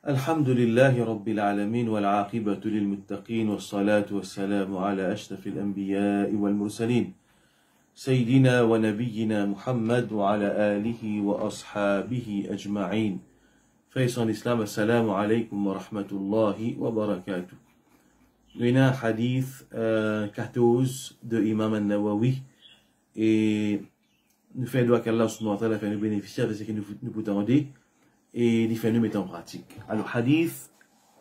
الحمد لله رب العالمين والعاقبة للمتقين والصلاة والسلام على أشرف الأنبياء والمرسلين سيدنا ونبينا محمد وعلى آله وأصحابه أجمعين. فيصل الإسلام السلام عليكم ورحمة الله وبركاته. Nous hadith 14 de Imam al-Nawawi et nous faisons doigt qu'Allah subhanahu wa ta'ala fait nous bénéficier de ce que nous pouvons demander et les faire nous mettre en pratique. Alors hadith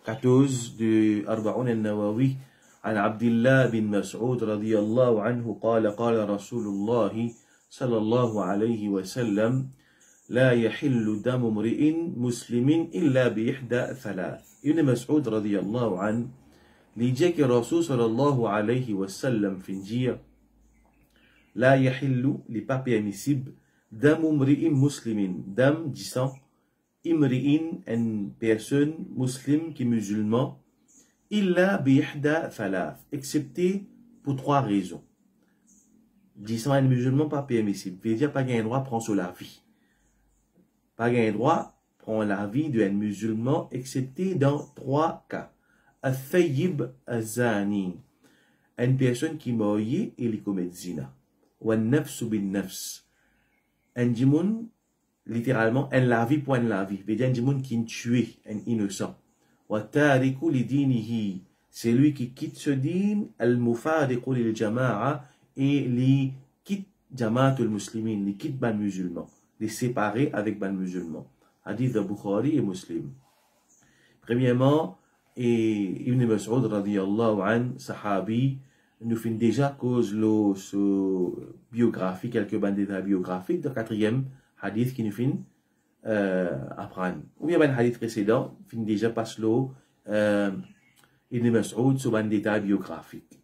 14 de Arba'un al-Nawawi عن عبد الله بن مسعود رضي الله عنه قال قال رسول الله صلى الله عليه وسلم لا يحل دم امرئ مسلم إلا بإحدى ثلاث. ابن مسعود رضي الله عنه لجاك الرسول صلى الله عليه وسلم في الجير لا يحل les pas permissible دم امرئ مسلم دم du sang imri'in une personne musulmane qui est musulman illa bihda thalath excepté pour trois raisons. Disant un musulman pas permissible veut dire pas gain droit prend sur la vie, pas gain droit prend la vie d'un musulman excepté dans trois cas. Al-thayyib al-zani, une personne qui mariée et qui commet zina, ou al-nafs bin nafs, un djimoun littéralement un la vie pour un la vie, veut dire un djimoun qui tue un innocent. وَالتَّارِكُ لِدِينِهِ, c'est lui qui quitte ce din, al-mufariqu lil jama'a, et les quitte jama'atul muslimin, les quitte ban musulman, les séparer avec ban musulman. Hadith de Bukhari et Muslim. Premièrement, et Ibn Mas'ud radiyallahu an, sahabi, nous finissons déjà cause le biographie, quelques bandes d'état biographiques, le quatrième hadith qui nous finit apprendre. Ou bien un hadith précédent, fin déjà passe l'eau Ibn Mas'ud sur un détail biographique.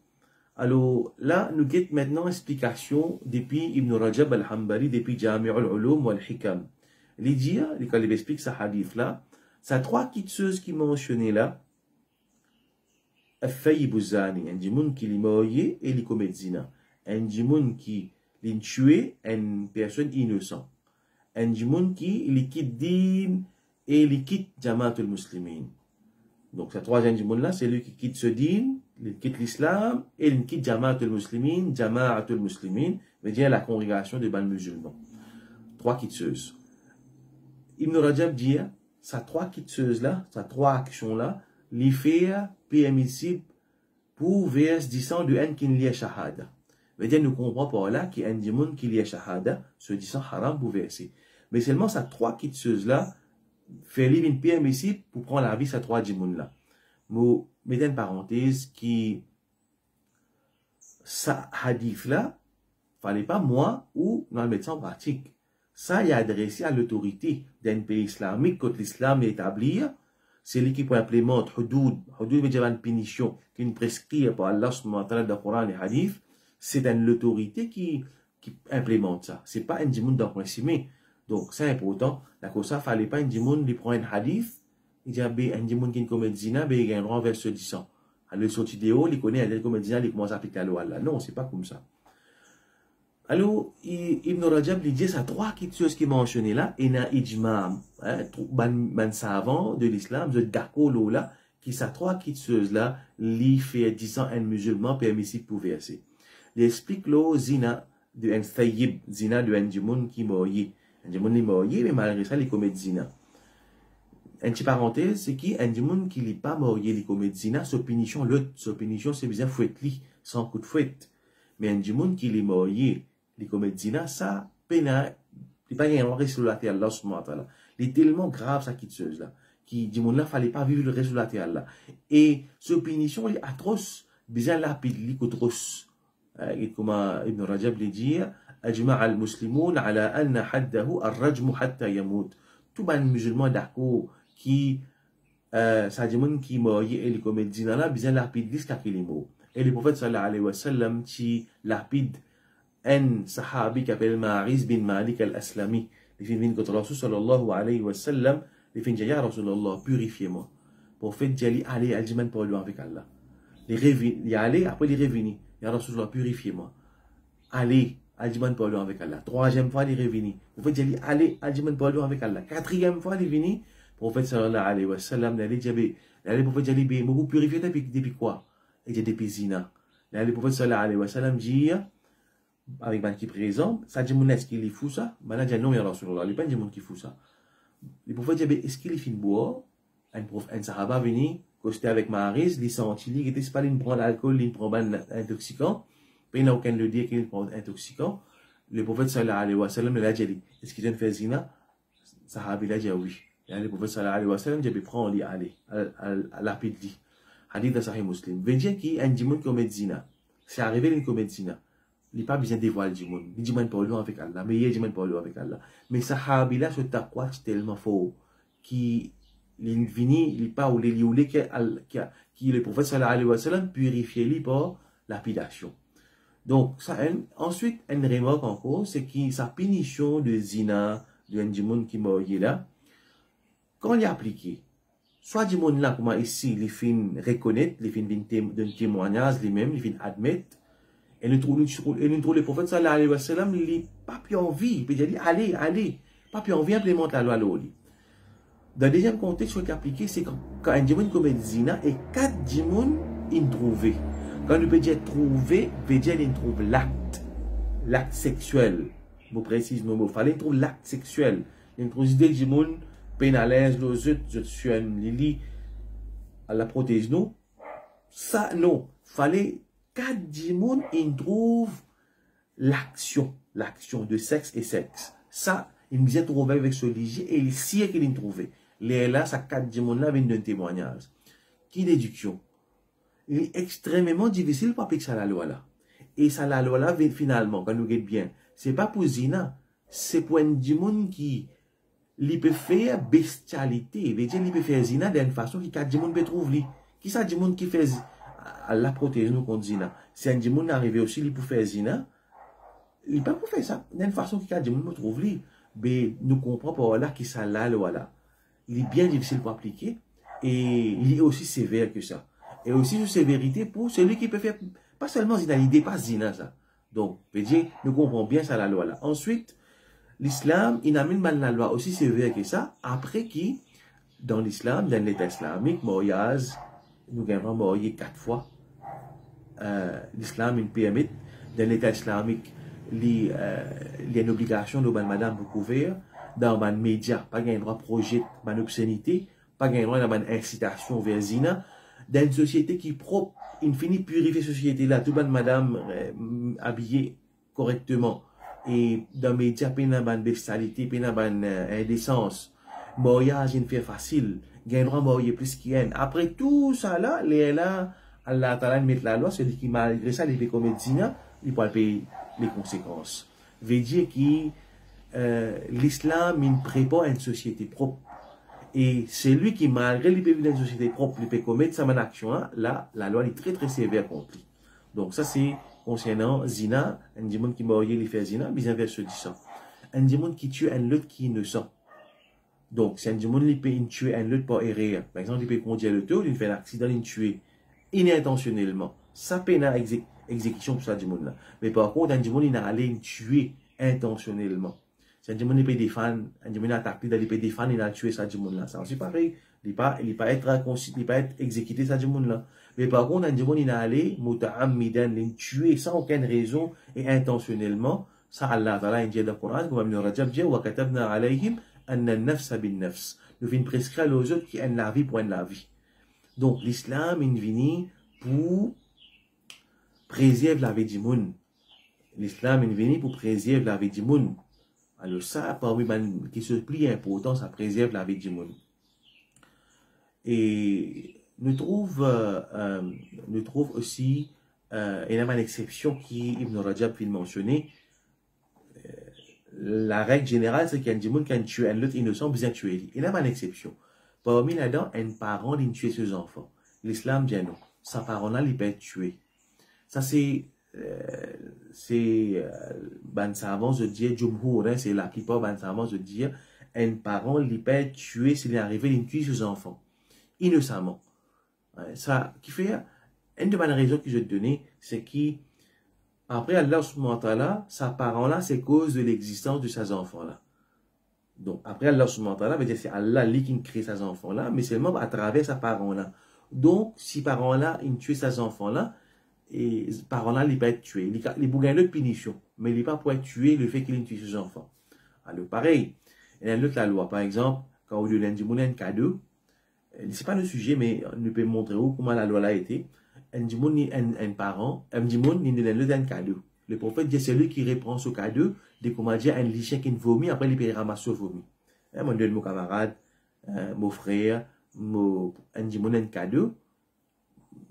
Alors là, nous guettons maintenant explication depuis Ibn Rajab al-Hanbali, depuis Jami' al-Ulum wal-Hikam. Les dire, quand il explique ce hadith là, ça trois quitteuses qui mentionnées là, al-Thayyib al-Zani, un djimoun qui l'est marié et l'est commet zina, un djimoun qui l'est tué, une personne innocente. Un djimoun qui quitte din et quitte jama'atul muslimin. Donc, ce troisième djimoun là, c'est lui qui quitte ce din, il quitte l'islam et il quitte jama'atul muslimin, veut dire la congrégation des ban musulmans. Trois quitteuses. Ibn Rajab dit, ces trois quitteuses là, ces trois actions là, les faire permissible pour vers 10 ans de un qui n'y a shahada. Veut dire, nous comprenons par là qu'il y a un djimoun qui y a shahada, ce 10 ans haram pour verser. Mais seulement ces trois quitteuses-là fait une permissible pour prendre la vie de ces trois djimoun-là. Mais, mettez une parenthèse qui, ça hadith-là, fallait pas moi ou dans le médecin en pratique. Ça est adressé à l'autorité d'un pays islamique quand l'islam est établi. C'est lui qui peut implémenter hudud. Hudud veut dire une punition qui est prescrite par Allah subhanahu wa ta'ala dans le Coran et le hadith. C'est l'autorité qui implémente ça. C'est pas un djimoun dans le principe. Donc, c'est important. D'accord, ça, fallait pas un djimoun qui prend un hadith, il dit, un djimoun qui commet zina, il gagne un vers ce 10 ans. Alors, sur vidéo, il connaît un commet zina, il commence à appliquer la loi là. Non, c'est pas comme ça. Alors, Ibn Rajab, il dit, ça trois choses qui mentionnées là, et na ijma, ban savant de l'islam, de d'accord là, qui ça trois choses là, li fait 10 ans un musulman permissible pour verser. Il explique le zina de un thayyib, zina de un djimoun qui marié. Un djimoun est marié, mais malgré ça, il commet zina. Un petit parenthèse, c'est qu'un djimoun qui n'est pas marié, il commet zina, sa punition, c'est bien fouette-li, sans coup de fouette. Mais un djimoun qui est marié, il commet zina, ça, pena, il n'est pas un reste sur la terre, Allah subhanahu wa ta'ala. Il est tellement grave, ça, qui chose là. Qui, djimoun là, fallait pas vivre le reste sur la terre là. Et, sa punition, il est atroce, bien lapide, il est atroce. Et comme Ibn Rajab l'a dit, أجمع المسلمون على أن حده الرجم حتى يموت. Tout ban musulman d'accord qui ça dit mon qui mort et les commet zina là bien lapide jusqu'à qu'il est mort. Et le prophète sallallahu alayhi wa sallam qui lapide un sahabi qui s'appelle Ma'iz bin Malik al-Aslami. Il fait venir contre Rasul sallallahu alayhi wa sallam, il fait dire ya Rasulullah, purifiez-moi. Prophète dit allez aljiman pour lui avec Allah. Il y allait après il est revenu. Ya Rasulullah, purifiez-moi. Allez Aljiman pour lui avec Allah. Troisième fois, il est revenu. En fait, il dit, allez, Aljiman pour lui avec Allah. Quatrième fois, il est venu. prophète sallallahu alayhi wa sallam, le prophète dit, vous purifiez depuis quoi? Et j'ai depuis zina. Le prophète sallallahu alayhi wa sallam dit, avec un qui présent, ça dit, est-ce qu'il est fou ça? Ben là, dit, non, il y a Rasulullah, il n'y a pas de monde qui fout ça. Le prophète dit, est-ce qu'il est fin de boire? Un sahaba venu, costé avec Maharis, il senti, il était pas, il prend l'alcool, il prend un intoxicant, puis il n'a aucun le dire qu'il prend un intoxicant. Le prophète sallallahu alayhi wa sallam, il a dit, est-ce qu'il vient de faire zina? Sahaba, il a dit oui. Et le prophète sallallahu alayhi wa sallam, il a dit, prends, il allez, à lapide dit. Hadith de Sahih Muslim. Veut dire qu'il y a un démon qui commet zina. C'est arrivé qu'il commet zina. Il n'a pas besoin de dévoiler le démon. Il dit, man, pas avec Allah. Mais il y a démon pas avec Allah. Mais Sahaba, là, ce taqwa, c'est tellement fort, qui, il vini, il pas ou les liolés qui le prophète sallallahu alayhi wa sallam purifié lui par lapidation. Donc, ça, ensuite, une remarque encore, c'est que sa punition de zina, de un démon qui m'a là, quand il est appliqué, soit du monde là, comment ici, les fins reconnaître, les fins d'un témoignage, les mêmes, les fins admettre, et nous trouvons le prophète sallallahu alayhi wa sallam, il n'a pas plus envie, il peut dire, allez, pas plus envie d'implémenter la loi à l'eau. Dans le deuxième contexte, ce qui est appliqué, c'est quand un démon commet zina et 4 démons, il trouvé. Quand on peut dire trouver, veut dire il trouve l'acte sexuel. Je précise mon mot. Fallait trouver l'acte sexuel. Il trouve des démons pénalisent les autres, je suis un lili à la prothèse, non? Ça, non. Fallait 4 démons, il trouve l'action de sexe et sexe. Ça, il me disait trouver avec ce ligier et il sait qu'il l'a trouvé. Là, ça 4 démons-là viennent d'un témoignage. Qui déduction? Il est extrêmement difficile pour appliquer ça la loi là. Et ça la loi là, finalement, quand nous regardons bien, c'est pas pour zina, c'est pour un démon qui il peut faire bestialité, il veut dire il peut faire zina d'une façon qui 4 démons peut trouver. Qui ça démon qui fait à la protéger nous contre zina? C'est un démon arrivé aussi, il peut faire zina, il peut pas faire ça d'une façon qui 4 démons peut trouver. Mais nous comprenons par là qui ça la loi là. Il est bien difficile pour appliquer et il est aussi sévère que ça. Et aussi une sévérité pour celui qui peut faire, pas seulement zina, il dépasse zina ça. Donc, veut dire, nous comprenons bien ça la loi là. Ensuite, l'islam, il amène mal la loi aussi sévère que ça, après qui, dans l'islam, dans l'État islamique, mariage, nous avons marié 4 fois. L'islam, il permet, dans l'État islamique, il y a une obligation de madame pour couvrir, dans les médias, pas un droit projet, une obscénité, pas un droit d'une incitation vers zina, dans une société qui est propre, il finit purifier cette société-là, tout le monde, madame, habillée correctement, et dans les médias, pas une bestialité, pas une indécence, mariage, il fait facile, il y a un droit marier plus qu'il y a. Après tout ça là, là, Allah Ta'ala met la loi, celui qui malgré ça, il fait commettre zina, il peut payer les conséquences. Veut dire que l'islam, il prépare une société propre. Et c'est lui qui, malgré les pays d'une société propre, il peut commettre sa action, là, la loi est très très sévère contre lui. Donc ça c'est concernant zina, un démon qui marie les fait zina, mais inverse se dit ça. Un démon qui tue un autre qui est innocent. Donc c'est un démon qui peut tuer un autre par erreur. Par exemple, il peut conduire le taux, il fait un accident, il tue inintentionnellement. Ça peut une exécution pour ce démon-là. Mais par contre, un démon, il a allé tuer intentionnellement. C'est un démon qui peut défendre, un démon attaqué, il peut défendre, il a tué ce démon-là. Ça aussi pareil. Il ne peut pas être exécuté ce démon-là. Mais par contre, un démon, il a allé, muta'ammidan, il tué sans aucune raison et intentionnellement. Ça, Allah Ta'ala, il dit dans le Coran, comme Ibn Rajab dit, wa katabna alayhim anna an-nafsa bin-nafs. Nous venons prescrire aux autres qui aiment la vie pour la vie. Donc, l'islam, il vient pour préserver la vie du monde. L'islam, il vient pour préserver la vie du monde. Alors ça, parmi les qui se plie important, ça préserve la vie du monde. Et nous trouve aussi, il y a une exception qui Ibn Rajab vient mentionner. La règle générale, c'est qu'il y a un démon qui a tué un autre innocent, besoin de tuer. Il y a une exception. Parmi là-dedans, un parent qui tue ses enfants. L'islam dit non. Sa parent-là, il peut être tué. Ça, c'est ban savant de dire Jumhur, c'est la plupart ban savant de dire un parent il peut être tué s'il est arrivé il tue ses enfants innocemment. Ça qui fait une de mes raisons que je vais te donner, c'est qu'après Allah subhanahu wa ta'ala, sa parent là c'est cause de l'existence de ses enfants là. Donc, après, Allah subhanahu wa ta'ala veut dire c'est Allah qui crée ces enfants-là, mais seulement à travers ses parents-là. Donc, si parents-là, ils tuent ces enfants-là, et parents-là, ils peuvent être tués. Ils peuvent gagner de punition, mais ils ne peuvent pas tuer le fait qu'ils tuent ses enfants. Alors, pareil, il y a une autre loi, par exemple, quand on lui donne un cadeau, ce n'est pas le sujet, mais on peut montrer comment la loi a été. Un parent, un donne un cadeau. Le prophète dit, c'est lui qui reprend ce cadeau, de comment dire, un lichet qui vomit, après il peut ramasser le vomi. Moi, je donne mon camarade, mon frère, un cadeau.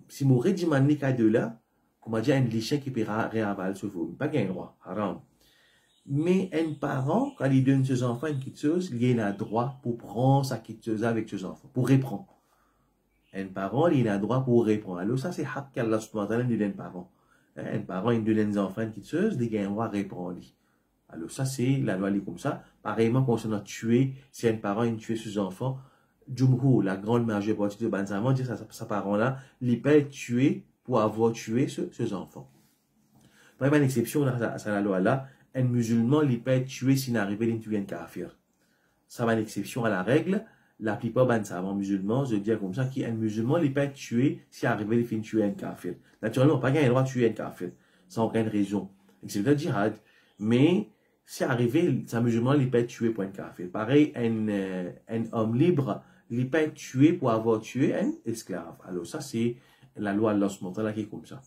Si mon redimande le cadeau là, comment dire, un lichet qui peut réavaler ce vomi. Pas gain droit, haram. Mais un parent, quand il donne ses enfants une quitteuse, il a le droit pour prendre sa quitteuse avec ses enfants, pour reprendre. Un parent, il a le droit pour reprendre. Alors ça, c'est hak qu'Allah subhanahu wa ta'ala dit d'un parent. Un parent, il donne des enfants une quitteuse, il a le droit de reprendre. Alors ça, c'est la loi comme ça. Pareillement, concernant tuer, si un parent, il tue ses enfants, Jumhur, la grande majeure partie de Bansaman, dit sa parent-là, il peut être tué pour avoir tué ses enfants. Par exemple, une exception à la loi là, un musulman, il peut être tué s'il n'arrive pas à tuer un kafir. Ça va une exception à la règle. La plupart des savants musulmans, je dis comme ça, qu'un musulman, il peut être tué s'il arrive à tuer un kafir. Naturellement, pas qu'il a le droit de tuer un kafir, sans aucune raison. C'est le djihad. Mais, si arrivé, un musulman, il peut être tué pour un kafir. Pareil, un homme libre, il peut être tué pour avoir tué un esclave. Alors, ça, c'est la loi de Allah qui est comme ça.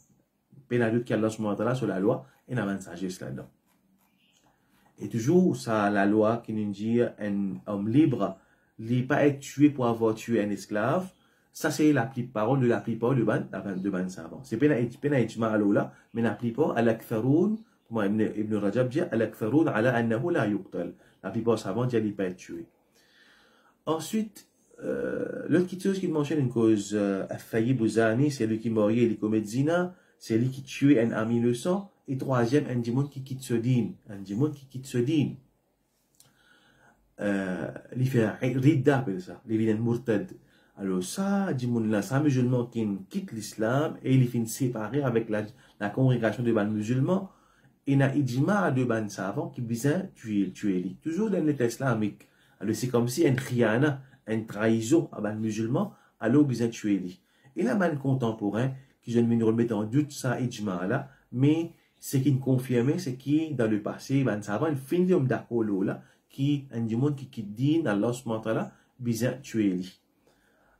Pénalité qu'Allah sur la loi, et n'a pas de sagesse là-dedans. Et toujours, ça, la loi qui nous dit un homme libre, il ne peut pas être tué pour avoir tué un esclave. Ça, c'est la parole de la plupart de ban savants. C'est pas ijma là, mais la plupart, al-aktharoun, comme Ibn Rajab dit, al-aktharoun ala annahu la yuqtal. La plupart des savants disent qu'il ne peut pas être tué. Ensuite, l'autre chose qu'il mentionne une cause, Al-Fayyib Zani, c'est lui qui mariait les commet zina, c'est lui qui tuait un ami le sang. Et troisième, un démon qui quitte ce dîne. Un démon qui quitte ce dîne. Il fait ridda, appelle ça. Il vient murtad. Alors ça, démon là, c'est un musulman qui quitte l'islam et il finit séparé avec la congrégation de ban musulmans. Et il y a ijma de ban savants qui besoin tuer lui. Toujours dans l'état islamique. Alors c'est comme si un khiyana, une trahison à ban musulman, alors besoin tuer lui. Et la ban contemporain, qui je ne me remettre en doute ça ijma là, mais ce qui nous confirme, c'est que dans le passé, ben savant, il finit de d'accord là, qui un démon qui dit Allah subhanahu wa ta'ala, besoin tuer lui.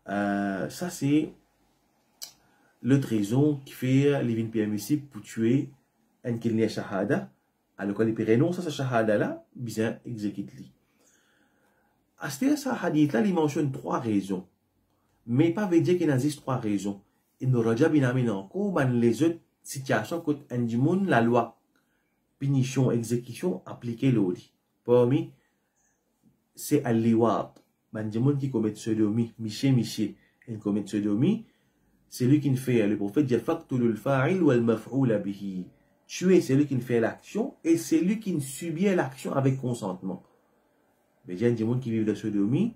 Ça c'est l'autre raison qui fait les vignes permissibles pour tuer un qui n'est shahada. Alors quand il peut renoncer à sa shahada là, besoin exécuter lui. À ce hadith là, il mentionne trois raisons, mais pas veut dire qu'il existe trois raisons. Ibn Rajab il a mis encore les autres situation que un démon la loi punition exécution appliquée l'oli. Parmi c'est al-liwat, un démon qui commet sodomie, miché il commet sodomie, c'est lui qui fait le prophète dit faqtulul fa'il wal maf'ul bihi. Tuer c'est lui qui fait l'action et c'est lui qui subit l'action avec consentement. Mais il y a un démon qui vit de sodomie,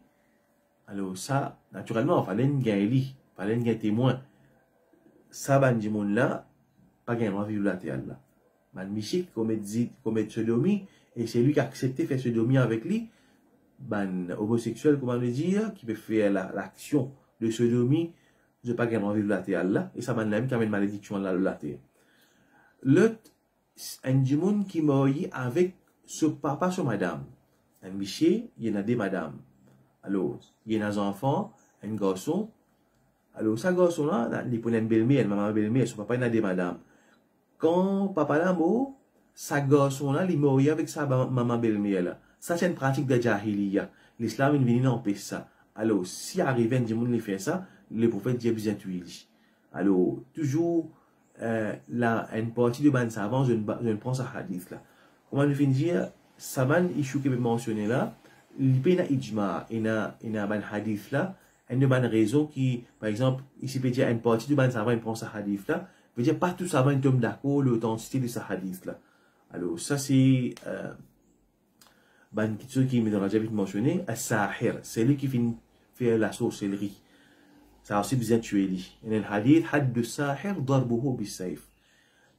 alors ça naturellement il fallait un témoin. Ça un démon là pas gain droit vivre la terre là. Man Michik commet sodomie et c'est lui qui a accepté de faire sodomie avec lui. Ben homosexuel, comment le dire, qui peut faire l'action de sodomie, je pas gain droit vivre la terre là. Et ça man là qui a une malédiction là la terre. L'autre, un démon qui mourit avec ce papa, ce madame. Un Michik, il y en a des madames. Alors, il y en a un enfant, un garçon. Alors, ça garçon là, il prend une belle-mère, maman belle-mère, son papa il y en a des madames. Quand papa là mort, sa garçon là, il mourit avec sa maman belle-mère. Ça, c'est une pratique de Jahiliya. L'islam, il vient empêcher ça. Alors, si arrive un démon qui fait ça, le prophète dit besoin de tuer. Alors, toujours, là, une partie de ban savant, je ne prends ça hadith là. Comment je finis dire, Saman, issue que je mentionné là, il peut y avoir ijma, il y a un hadith là, il y a une raison qui, par exemple, ici peut dire une partie de ban savant, il prend ça hadith là. Veut dire pas tout ça va être d'accord l'authenticité de ce hadith là. Alors ça c'est quelque chose qui me donne déjà mentionné, as-sahir, c'est lui qui finit faire la sorcellerie. Ça a aussi besoin de tuer lui. Et le hadith had de sahir darbuhu bis-sayf.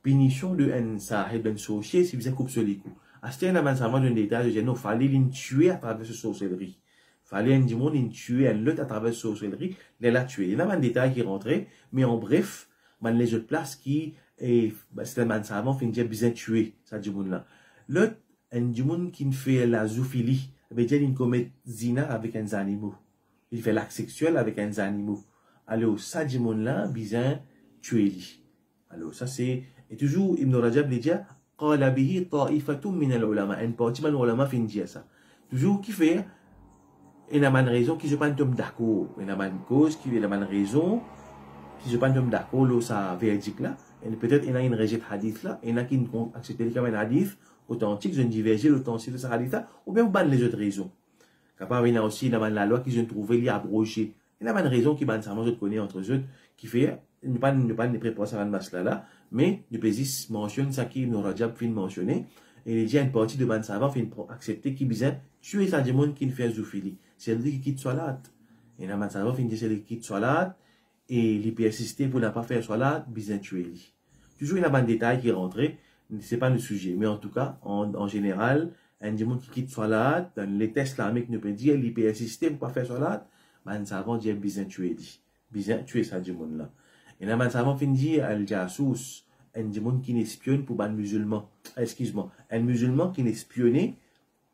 Punition de un sahir d'un sorcier, c'est besoin de couper sur les coups. C'était un avancement d'un détail, je dis non, fallait l'in tuer à travers ce sorcellerie. Fallait un démon l'in tuer un lot à travers ce sorcellerie, il l'a tué. Il y a un détail qui rentrait, mais en bref, man les autres places qui, c'est un savant fin de bien tuer, ça démon là. L'autre, un démon qui fait la zoophilie, veut dire il commet zina avec un animal. Il fait l'acte sexuel avec un animal. Alors, ça démon là, bien tuer lui. Alors, ça c'est, et toujours, Ibn Rajab lui dit, قال به طائفة من العلماء une partie des ulama fin dire ça toujours qui fait il y a une raison qui je pas tombe d'accord il y a une cause qui il y a une raison qui je pas tombe d'accord là ça verdict là et peut-être il y a une rejette hadith là il y en a qui acceptent comme un hadith authentique je ne diverge l'authenticité de ce hadith là ou bien ban les autres raisons capable il y a aussi dans la loi qui je trouver li abrogé il y a une raison qui ban ça moi je connais entre eux qui fait ne pas préparer ça là mais le Bézis mentionne ça qui Ibn Rajab fin mentionner et il dit à une partie de ban savant fin accepter qui besoin tuer ça du monde qui fait zoophilie c'est lui qui quitte salat et la ban savant fin dit c'est lui qui quitte salat et il persister pour ne pas faire salat besoin tuer lui toujours il y a un détail qui rentre c'est pas le sujet mais en tout cas en général un démon qui quitte salat dans les tests islamiques ne peut dire il persister pour pas faire salat ban savant dit besoin tuer lui besoin tuer ça du monde là et là, savant fin dit al-jasus, un démon qui n'espionne pour ban musulman. Excuse-moi, un musulman qui n'espionne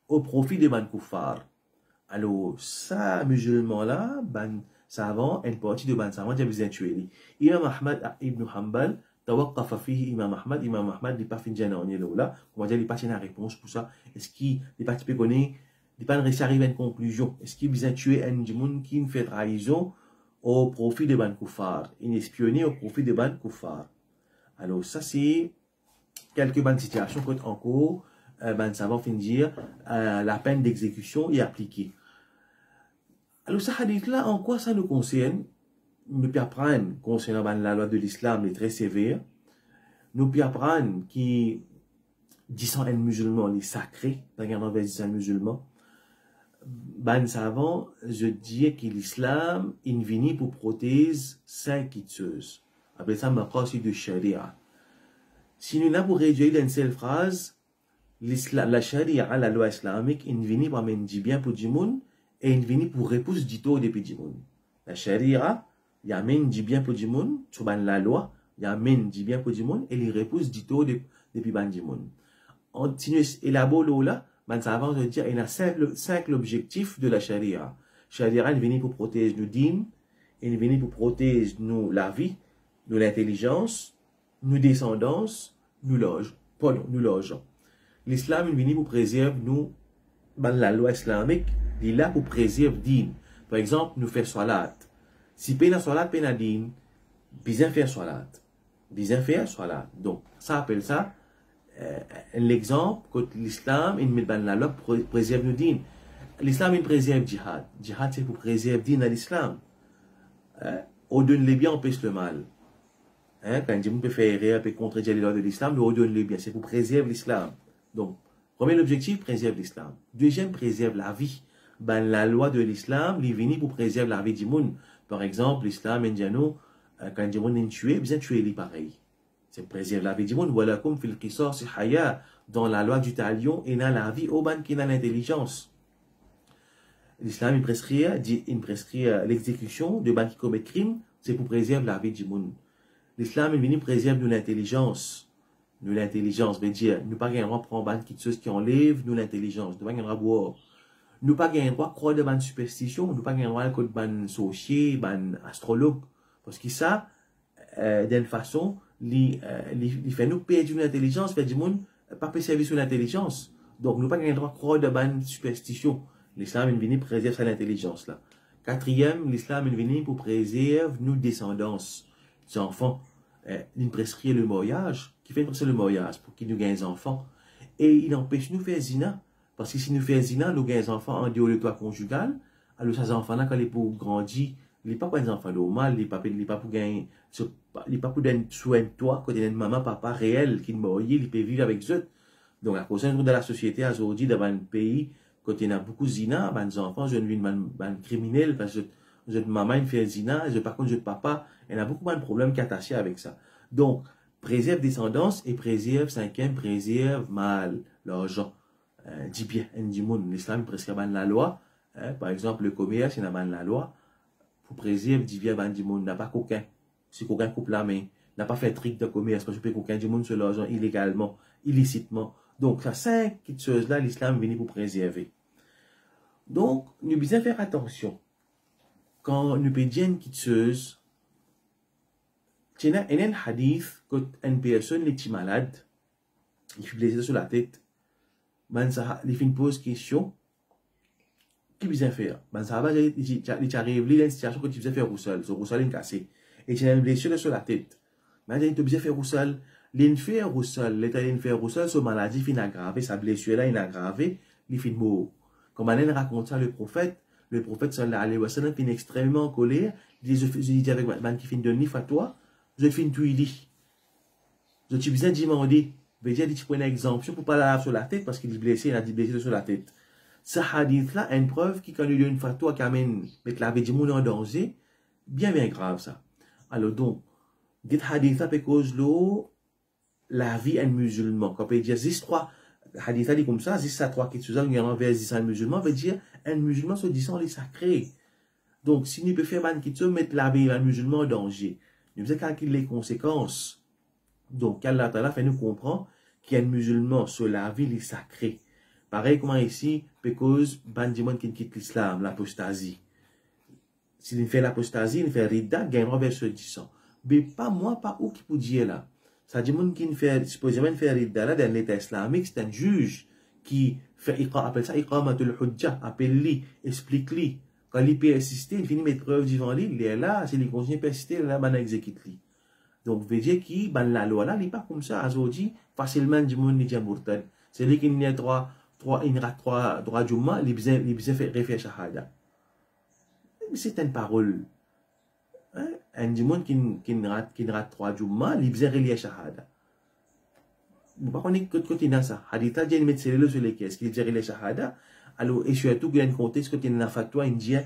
au profit de ban kuffar. Alors, ça, musulman-là, ban savant, une partie de ban savant, j'ai besoin de tuer. Imam Ahmad ibn Hanbal, tawaqqafa fihi Imam Ahmad, il pas fin de on est là. On va dire, il pas une réponse pour ça. Est-ce qu'il n'est pas typé connaît, il pas réussi à arriver à une conclusion. Est-ce qu'il besoin de tuer un démon qui fait trahison au profit de ban kuffar, inespionné au profit de ban kuffar. Alors ça c'est quelques bonnes situations quand encore ban savant fin dire la peine d'exécution est appliquée. Alors ça hadith là en quoi ça nous concerne? Nous pouvons apprendre concernant la loi de l'islam est très sévère. Nous pouvons apprendre qui disant un musulman est sacré, regardant vers un musulman. Ban savant, je dis que l'islam est venu pour protéger 5 quitteuses. Après ça, ma phrase de sharia. Si nous n'avons pour réduire dans une seule phrase, la sharia, la loi islamique, est venue pour amener bien pour du monde et est venue pour repousser du tout depuis du monde. La sharia, il amène du bien pour du monde, sur la loi, il amène du bien pour du monde et il repousse du tout depuis du monde. On continue à élaborer là. Man savant de dire, il y a 5 objectifs de la charia. Charia est venue pour protéger nos dîmes, elle est venue pour protéger nous la vie, nous l'intelligence, nos descendances, nous logeons. L'islam est venu pour préserver nous, la loi islamique, il est là pour préserver dîmes. Par exemple, nous faire salat. Si peine à salat, peine à dîmes, bien faire salat. Bien faire salat. Donc, ça appelle ça, l'exemple que l'islam il met dans la loi préserve nos dînes. L'islam il préserve djihad. Djihad c'est pour préserver dînes à l'islam. On donne les biens, on pèse le mal. Quand on peut faire erreur, peut contredire les lois de l'islam, on donne les biens. C'est pour préserver l'islam. Donc, premier objectif, préserve l'islam. Deuxième, préserve la vie. Ben, la loi de l'islam, il est venu pour préserver la vie du monde. Par exemple, l'islam indiano, quand le monde est tué, bien tuer les pareils. C'est préserver la vie du monde. Voilà comme fil qisas c'est haya. Dans la loi du talion, il y a la vie au ban qui a l'intelligence. L'islam il prescrit l'exécution de ban qui commet crime, c'est pour préserver la vie du monde. L'islam il vient préserver l'intelligence. Nous l'intelligence veut dire nous pas gagner droit prendre ban qui ceux qui enlèvent nous l'intelligence. Nous pas gagner droit boire. Nous pas gagner droit croire de ban superstition. Nous pas gagner droit de ban sorcier, ban astrologue. Parce que ça, d'une façon il fait nous perdre l'intelligence, fait du monde pas peut servir sur l'intelligence. Donc nous pas gagner droit croire de ban superstition. L'islam est venu préserver l'intelligence là. Quatrième, l'islam est venu pour préserver nos descendances, des enfants. Il prescrit le mariage, qui fait le mariage pour qu'ils nous gagnent des enfants. Et il empêche nous de faire zina. Parce que si nous faisons zina, nous gagnons des enfants en dehors de toit conjugal. Alors ces enfants-là, quand ils pour grandir, il n'est pas des enfants normaux, il n'est pas pour gagner, il n'est pas pour donner soin de toi, quand il y a une maman, papa réel qui est mort, il peut vivre avec eux. Donc à cause de la société aujourd'hui, dans un pays, quand il y a beaucoup de zina, les enfants, je ne suis criminel, parce que je maman il fait zina, par contre je papa, il y a beaucoup de problèmes qui sont attachés avec ça. Donc, préserve descendance et préserve, cinquième, préserve mal, l'argent. dit bien, l'islam presque ban la loi, par exemple, le commerce, il a ban la loi, pour préserver, dit bien, ban n'a pas coquin, si coquin coupe la main, n'a pas fait trick de commerce, parce que coquin du monde se l'argent illégalement, illicitement. Donc, ça, 5 choses là, l'islam vient pour préserver. Donc, nous devons faire attention. Quand nous pédions une chose, il y a un hadith, quand une personne est malade, il fait blessé sur la tête, il fait une pose question, qui besoin faire? Ça va, il arrive dans une situation que tu besoin faire roussel, ce roussel est cassé, et tu as une blessure sur la tête. Maintenant, tu besoin faire roussel, l'in faire roussel, sa maladie fin aggravée, sa blessure là, il aggravée, il fin mort. Comme on raconte ça, le prophète sallallahu alayhi wa sallam fin extrêmement en colère, il dit avec man qui fin donner fatwa, je fin tout il dit. Je suis besoin de demander, veut dire, tu prends une exemption pour pas la sur la tête parce qu'il est blessé, il a dit blessé sur la tête. Ce hadith là, une preuve qui quand il donne une fatwa qui amène, mettre la vie du monde en danger, bien grave ça. Alors donc, dit hadith là, parce que la vie est musulman. Quand on peut dire, zis 3, hadith là dit comme ça, zis à 3 qui sont envers 10 un musulman, veut dire, un musulman se disant les sacrés. Donc, si nous pouvons faire ban qui mettre la vie d'un musulman en danger, nous devons calculer les conséquences. Donc, Allah Ta'ala fait nous comprendre qu'un musulman sur la vie est sacré. Pareil comme ici, parce ban du monde qui quitte l'islam, l'apostasie. S'il fait l'apostasie, il fait rida, gagne vers ce disant. Mais pas moi, pas où qui peut dire là. Ça dit monde qui fait, supposément faire rida là, dans l'état islamique, c'est un juge qui fait, appelle ça iqamatul hujja, appelle-lui, explique-lui. Quand il peut assister, il finit mettre preuve devant lui, il est là, s'il continue à persister, là, il exécute-lui. Donc, veut dire qui, ban la loi là, il n'est pas comme ça, aujourd'hui, facilement, du monde n'est pas mourtad. C'est lui qui n'a trois droits du mal, il besoin faire shahada. C'est une parole. Hein? Un du monde qui n'a 3 du mal, il besoin relier shahada. Par contre, quand il a ça, hadith a dit de mettre sur les caisses, qu'il dit les shahada, alors, et surtout, il y a un contexte quand il y a une fatwa, il dit,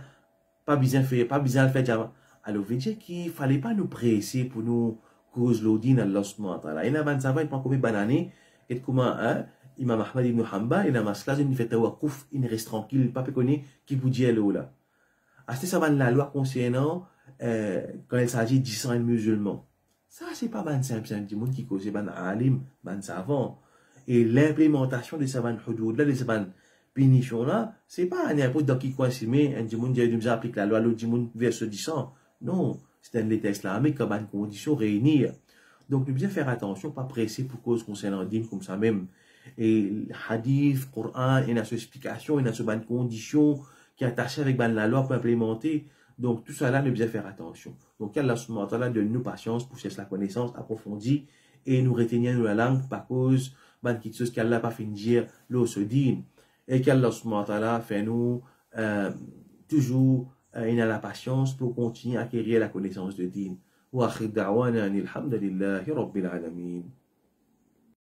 pas besoin de faire jama. Alors, veut dire qu'il ne fallait pas nous presser pour nous cause l'odine Allah subhanahu wa ta'ala. Il y a un savant, il prend combien d'années, et comment, hein, Imam Ahmad ibn Hanbal, il a un maslas, il fait tawakuf, il reste tranquille, il ne peut pas connaître qui vous dit là. À ce moment la loi concernant, quand il s'agit de 10 musulmans. Ça, c'est pas ban simple, c'est un petit monde qui cause, ban alim, ban savant. Et l'implémentation de ces ban hudud là, de ces ban punitions là, c'est pas un n'importe dans qui coince, mais un petit monde qui applique la loi, l'autre petit monde vers ce 10 ans. Non, c'est un état islamique comme une condition réunir. Donc, nous devons faire attention, pas presser pour cause concernant le dîme comme ça même. Et hadith, Coran, il y a cette explication, il y a cette condition qui est attachée avec la loi pour implémenter. Donc, tout ça là, nous devons faire attention. Donc, Allah subhanahu wa ta'ala donne-nous patience pour chercher la connaissance approfondie et nous retenir la langue par cause de quelque chose qu'Allah n'a pas fait dire, l'eau se dit. Et qu'Allah subhanahu wa ta'ala fait nous toujours il a la patience pour continuer à acquérir la connaissance de din. Wa akhir da'wana alhamdulillahi rabbil alamin.